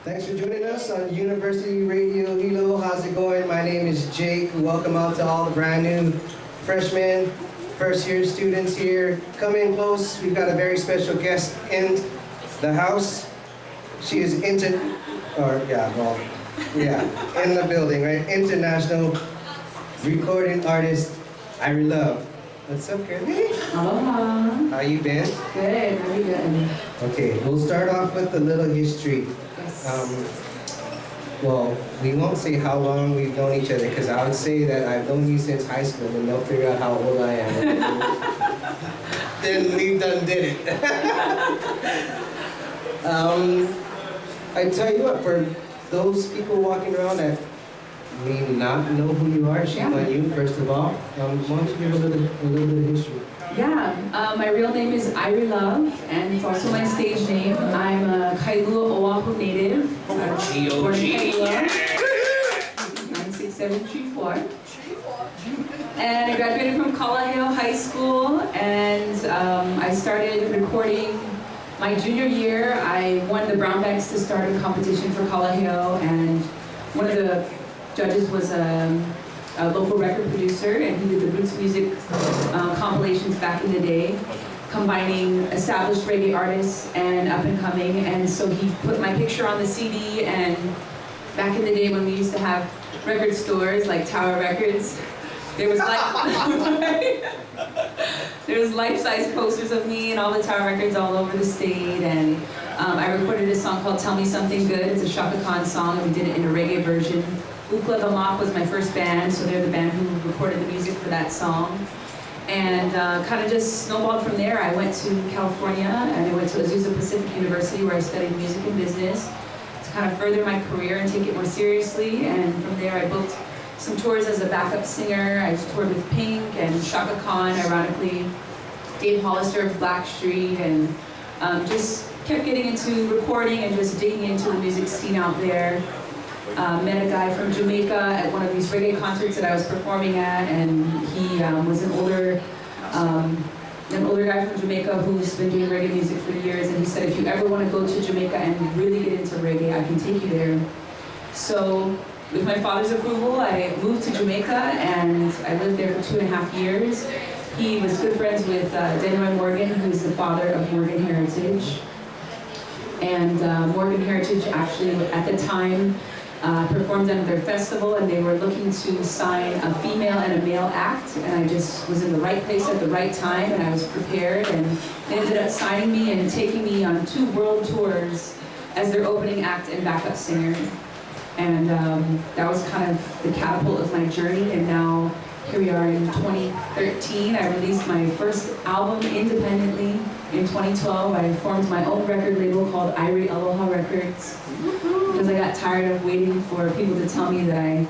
Thanks for joining us on University Radio Hilo. How's it going? My name is Jake. Welcome out to all the brand new freshmen, first year students here. Come in close. We've got a very special guest in the house. She is in the building, right? International recording artist, Irie Love. What's up, girlie? Aloha. How you been? Good, very good. Okay, we'll start off with a little history. Yes. Well, we won't say how long we've known each other, because I would say that I've known you since high school, and they'll figure out how old I am. Then we done did it. I tell you what, for those people walking around that may not know who you are, shame on you, first of all. Why don't you give a little bit of history? Yeah, my real name is Irie Love, and it's also my stage name. I'm a Kailua Oahu native. Born in Kailua, 96734. And I graduated from Kalaheo High School, and I started recording my junior year. I won the brown bags to start a competition for Kalaheo, and one of the judges was a local record producer, and he did the roots music compilations back in the day, combining established reggae artists and up and coming. And so he put my picture on the CD, and back in the day when we used to have record stores like Tower Records, there was life-size posters of me and all the Tower Records all over the state. And I recorded a song called Tell Me Something Good. It's a Shaka Khan song, and we did it in a reggae version. Ukla the Mop was my first band, so they're the band who recorded the music for that song. And kind of just snowballed from there. I went to California, and I went to Azusa Pacific University, where I studied music and business to kind of further my career and take it more seriously. And from there, I booked some tours as a backup singer. I toured with Pink and Shaka Khan, ironically, Dave Hollister of Blackstreet, and just kept getting into recording and just digging into the music scene out there. Met a guy from Jamaica at one of these reggae concerts that I was performing at, and he was an older guy from Jamaica who's been doing reggae music for years, and he said, if you ever want to go to Jamaica and really get into reggae, I can take you there. So with my father's approval, I moved to Jamaica, and I lived there for 2.5 years. He was good friends with Denroy Morgan, who's the father of Morgan Heritage. And Morgan Heritage actually, at the time, performed at their festival, and they were looking to sign a female and a male act, and I just was in the right place at the right time, and I was prepared, and they ended up signing me and taking me on 2 world tours as their opening act and backup singer. And that was kind of the catapult of my journey, and now here we are in 2013. I released my first album independently in 2012. I formed my own record label called Irie Aloha Records, because I got tired of waiting for people to tell me that I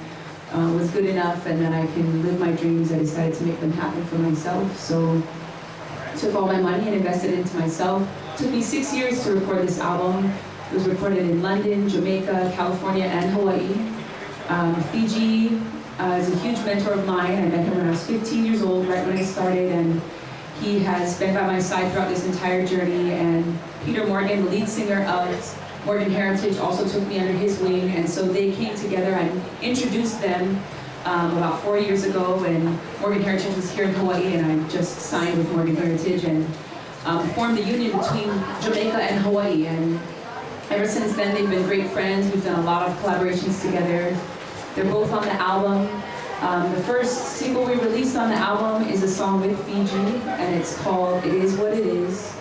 was good enough and that I can live my dreams. I decided to make them happen for myself. So I took all my money and invested it into myself. It took me 6 years to record this album. It was recorded in London, Jamaica, California, and Hawaii. Fiji is a huge mentor of mine. I met him when I was 15 years old, right when I started, and he has been by my side throughout this entire journey. And Peter Morgan, the lead singer of Morgan Heritage, also took me under his wing, and so they came together. I introduced them about 4 years ago when Morgan Heritage was here in Hawaii, and I just signed with Morgan Heritage and formed the union between Jamaica and Hawaii. And ever since then, they've been great friends. We've done a lot of collaborations together. They're both on the album. The first single we released on the album is a song with Fiji, and it's called It Is What It Is.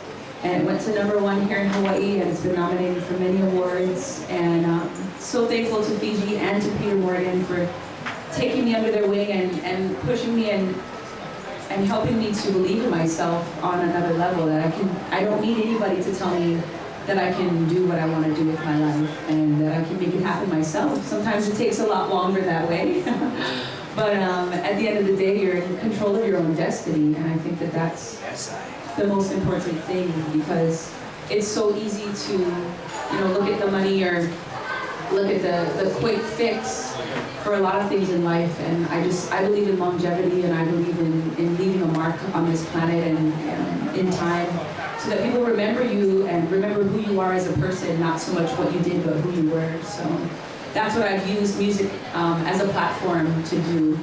And it went to #1 here in Hawaii, and it's been nominated for many awards. And so thankful to Fiji and to Peter Morgan for taking me under their wing and pushing me and helping me to believe in myself on another level, that I don't need anybody to tell me that I can do what I want to do with my life, and that I can make it happen myself. Sometimes it takes a lot longer that way. But at the end of the day, you're in control of your own destiny, and I think that that's the most important thing, because it's so easy to, look at the money or look at the quick fix for a lot of things in life. And I believe in longevity, and I believe in leaving a mark on this planet and in time. so that people remember you and remember who you are as a person, not so much what you did, but who you were. So that's what I've used music as a platform to do.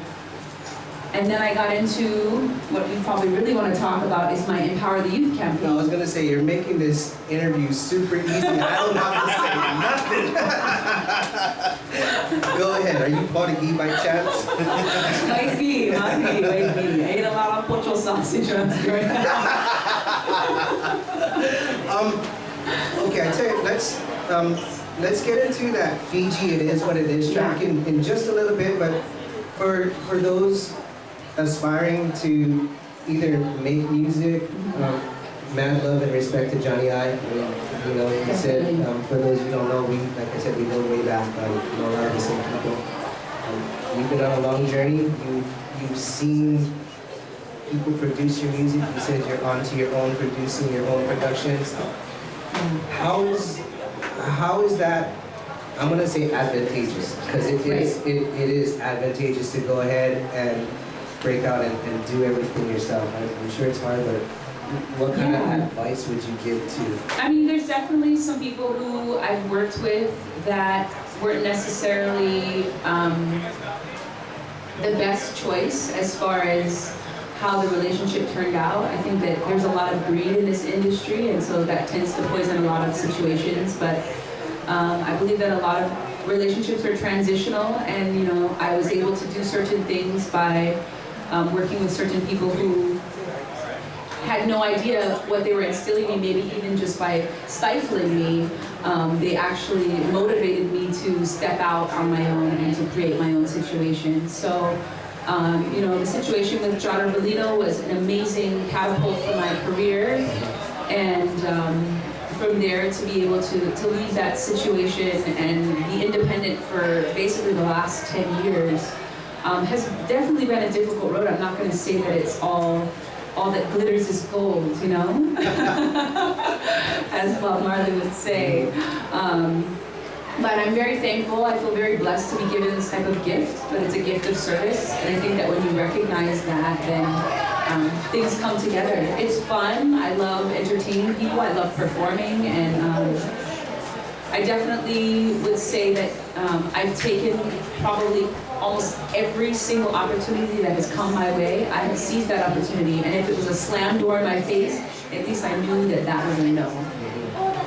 And then I got into what we probably really want to talk about is my Empower the Youth campaign. I was gonna say, you're making this interview super easy. I don't have to say nothing. Go ahead, are you Portuguese by chance? Might be. I ate a lot of pocho sausage on right Okay, I tell you, let's get into that Fiji It Is What It Is track in just a little bit, but for those aspiring to either make music, mad love and respect to Johnny I. You know, he said, for those who don't know, like I said, we go way back, you know, a lot of the same people. We've been on a long journey. You've seen people produce your music. You said you're onto your own producing, your own productions. How is that? I'm gonna say advantageous, because it is advantageous to go ahead and break out and do everything yourself. I'm sure it's hard, but what kind of advice would you give to? I mean, there's definitely some people who I've worked with that weren't necessarily the best choice as far as how the relationship turned out. I think that there's a lot of greed in this industry, and so that tends to poison a lot of situations. But I believe that a lot of relationships are transitional, and you know, I was able to do certain things by working with certain people who had no idea what they were instilling in me, maybe even just by stifling me. They actually motivated me to step out on my own and to create my own situation. So, you know, the situation with John Arbolino was an amazing catapult for my career, and from there to be able to leave that situation and be independent for basically the last 10 years has definitely been a difficult road. I'm not going to say that it's all that glitters is gold, you know, as Bob Marley would say. But I'm very thankful. I feel very blessed to be given this type of gift, but it's a gift of service. And I think that when you recognize that, then things come together. It's fun. I love entertaining people. I love performing. And I definitely would say that I've taken probably almost every single opportunity that has come my way. I have seized that opportunity. And if it was a slam door in my face, at least I knew that that was a no.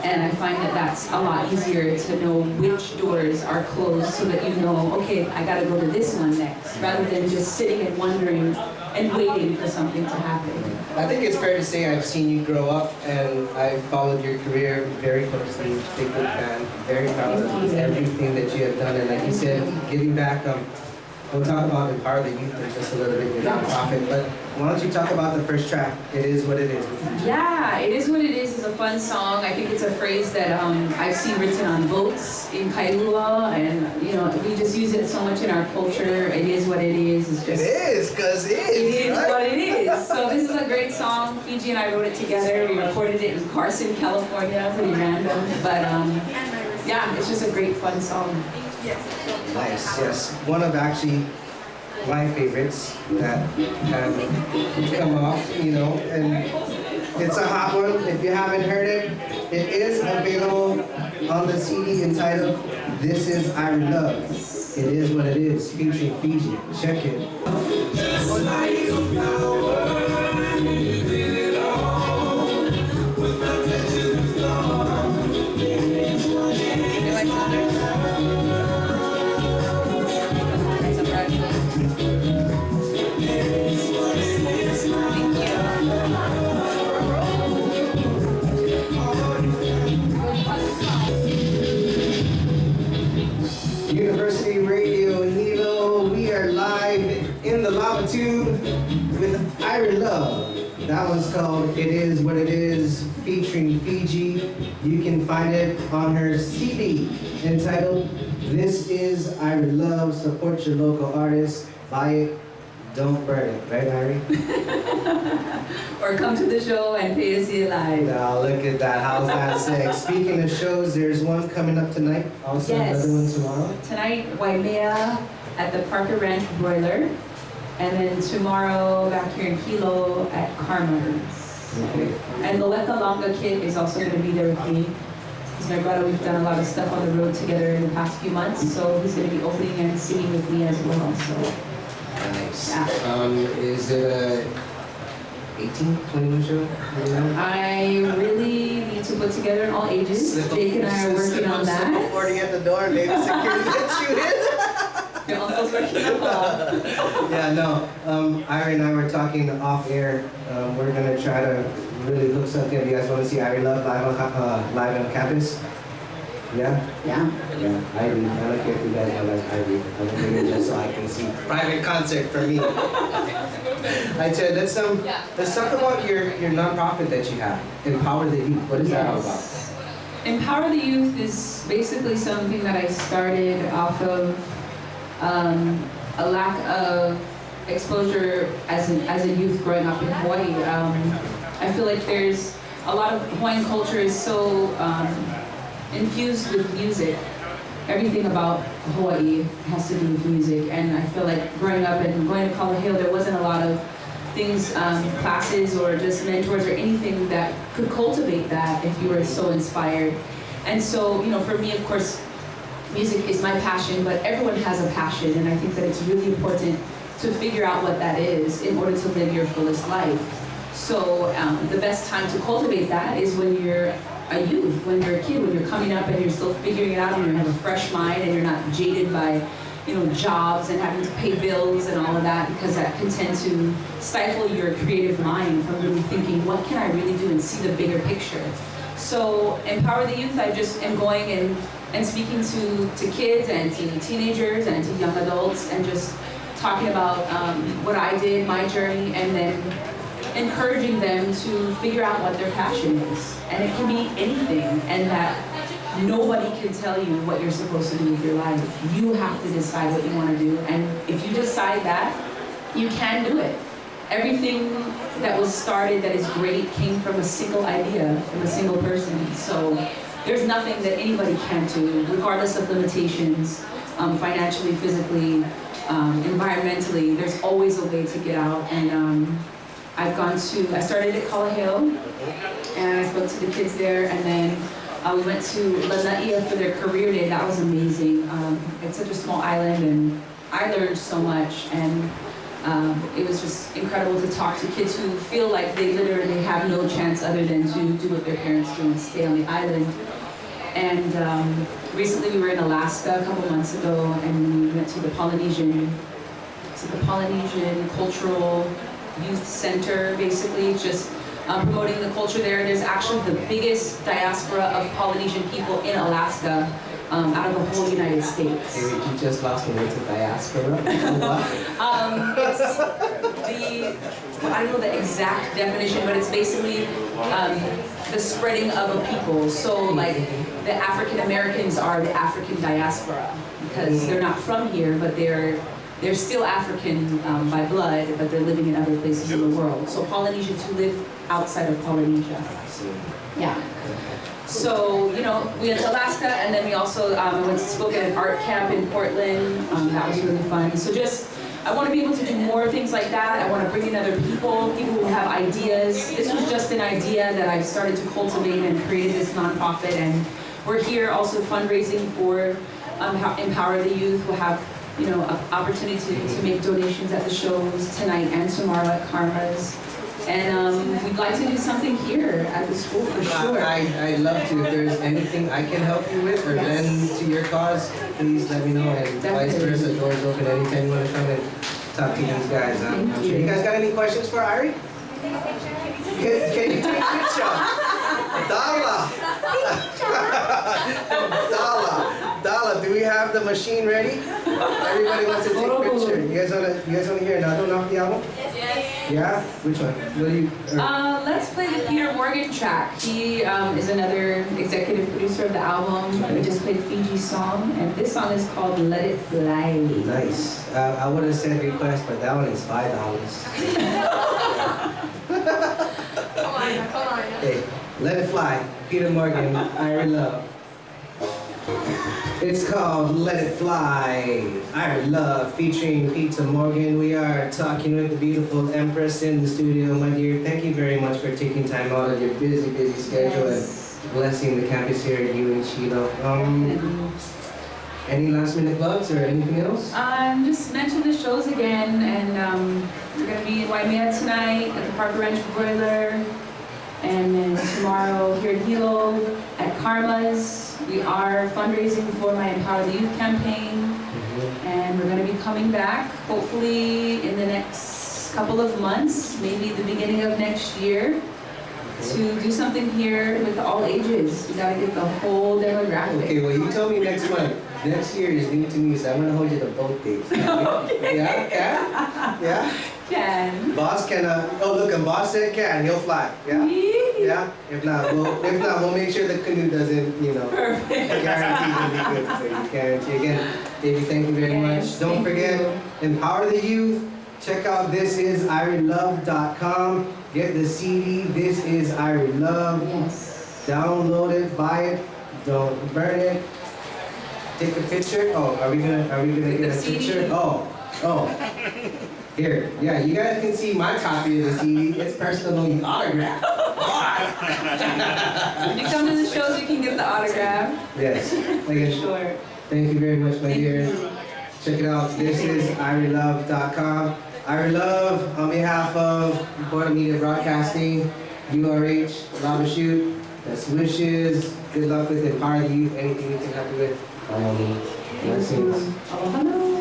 And I find that that's a lot easier to know which doors are closed so that you know, okay, I gotta go to this one next, rather than just sitting and wondering and waiting for something to happen. I think it's fair to say I've seen you grow up, and I've followed your career very closely. Big fan, very proud of everything that you have done. And like you said, giving back, we'll talk about Empower the Youth in just a little bit, your nonprofit, but why don't you talk about the first track, It Is What It Is? Yeah, It Is What It Is a fun song. I think it's a phrase that I've seen written on boats in Kailua, and you know, we just use it so much in our culture. It is what it is. It's just, it is, because it is right? What it is. So this is a great song. Fiji and I wrote it together. We recorded it in Carson, California, pretty random. But yeah, it's just a great fun song. Nice, yes. One of actually my favorites that have come off, you know, and it's a hot one. If you haven't heard it, it is available on the CD entitled This Is Irie Love. It Is What It Is, featuring Fiji. Check it. University Radio Hilo, we are live in the Lavitude with Irie Love. That one's called It Is What It Is, featuring Fiji. You can find it on her CD entitled This Is Irie Love. Support your local artists, buy it, don't burn it, right, Irie? Or come to the show and pay to see it live. Now look at that, how's that sex? Speaking of shows, there's one coming up tonight, also Yes. another one tomorrow. Tonight, Waimea at the Parker Ranch Broiler. And then tomorrow, back here in Hilo at Karma's. Okay. And the Leka Longa kid is also going to be there with me. He's my brother. We've done a lot of stuff on the road together in the past few months, so he's going to be opening and singing with me as well. So, Nice. yeah. Is it a 18, 21 show? I really need to put together in all ages. Jake and I are working on that. 40 at the door, maybe security gets you in. Your uncle's working on that. Yeah, no. Irie and I were talking off air. We're gonna try to really hook something up. You guys want to see Irie Love live on campus? Yeah? Yeah. Yeah, Irie. I don't care if you guys know like Irie. I'm doing it just so I can see private concert for me. I said let's talk about your nonprofit that you have, Empower the Youth. What is that all about? Empower the Youth is basically something that I started off of a lack of exposure as a youth growing up in Hawaii. I feel like there's a lot of Hawaiian culture is so infused with music. Everything about Hawaii has to do with music, and I feel like growing up and going to Radio Hilo, there wasn't a lot of things, classes or just mentors or anything that could cultivate that if you were so inspired. And so, for me, of course, music is my passion, but everyone has a passion, and I think that it's really important to figure out what that is in order to live your fullest life. So the best time to cultivate that is when you're a youth, when you're a kid, when you're coming up and you're still figuring it out and you have a fresh mind and you're not jaded by jobs and having to pay bills and all of that, because that can tend to stifle your creative mind from really thinking, what can I really do, and see the bigger picture. So Empower the Youth, I just am going and speaking to kids and to teenagers and to young adults and just talking about what I did, my journey, and then encouraging them to figure out what their passion is. And it can be anything, and that nobody can tell you what you're supposed to do with your life. You have to decide what you want to do, and if you decide that, you can do it. Everything that was started that is great came from a single idea, from a single person. So there's nothing that anybody can't do, regardless of limitations, financially, physically, environmentally. There's always a way to get out. And I started at Radio Hilo, and I spoke to the kids there, and then we went to Lana'ia for their career day. That was amazing. It's such a small island, and I learned so much, and it was just incredible to talk to kids who feel like they literally have no chance other than to do what their parents do and stay on the island. And recently we were in Alaska a couple months ago, and we went to the Polynesian Cultural Youth Center, basically, just promoting the culture there. There's actually the biggest diaspora of Polynesian people in Alaska out of the whole United States. Hey, you just lost me to diaspora. I don't know the exact definition, but it's basically the spreading of a people. So like the African Americans are the African diaspora because they're not from here, but they're still African by blood, but they're living in other places in the world. So Polynesians who live outside of Polynesia. Yeah. So, we went to Alaska, and then we also spoke at an art camp in Portland. That was really fun. So I want to be able to do more things like that. I want to bring in other people who have ideas. This was just an idea that I started to cultivate and created this nonprofit, and we're here also fundraising for Empower the Youth. We'll have an opportunity to make donations at the shows tonight and tomorrow at Karma's. And we'd like to do something here at the school for sure. I'd love to. If there's anything I can help you with or lend to your cause, please let me know. And vice versa, doors open anytime you want to come and talk to these guys. I'm sure. You guys got any questions for Irie? Can you take a picture? Dala, do we have the machine ready? Everybody wants to take a picture. You guys want to hear another one off the album? Yeah? Which one? What do you? Let's play the Peter Morgan track. He is another executive producer of the album. We just played Fiji's song, and this song is called Let It Fly. Nice. I would have said request, but that one is $5. Come on. Hey, Let It Fly. Peter Morgan, Irie Love. It's called Let It Fly. Irie Love featuring Pizza Morgan. We are talking with the beautiful Empress in the studio, my dear. Thank you very much for taking time out of your busy schedule and blessing the campus here at Hilo. Any last minute plugs or anything else? Just mention the shows again, and we're gonna be in Waimea tonight at the Parker Ranch Broiler, and then tomorrow here at Hilo at Karma's. We are fundraising for my Empower the Youth campaign, and we're gonna be coming back hopefully in the next couple of months, maybe the beginning of next year, to do something here with all ages. We gotta get the whole demographic. Okay, well you told me next month. Next year is new to me, so I'm gonna hold you to both dates. Okay. Yeah? Can. Boss can, oh look, and boss said can, he'll fly. Yeah? Yeah? If not, we'll make sure the canoe doesn't, Perfect. guarantee it'll be good for you. Guarantee. Again, Davey, thank you very much. Don't forget, empower the youth. Check out thisisirielove.com. Get the CD, This Is Irie Love. Yes. Download it, buy it, don't burn it. Take a picture. Oh, are we gonna get a picture? Oh. Here, yeah, you guys can see my copy of the CD. It's personally autographed. When you come to the shows, you can get the autograph. Yes. Again, Sure. thank you very much, my dear. Check it out. This is IrieLove.com. Irie Love, on behalf of Board Media Broadcasting, URH, Robert Shoot, best wishes. Good luck with Empower the Youth. Anything we can help you with. Blessings. Aloha.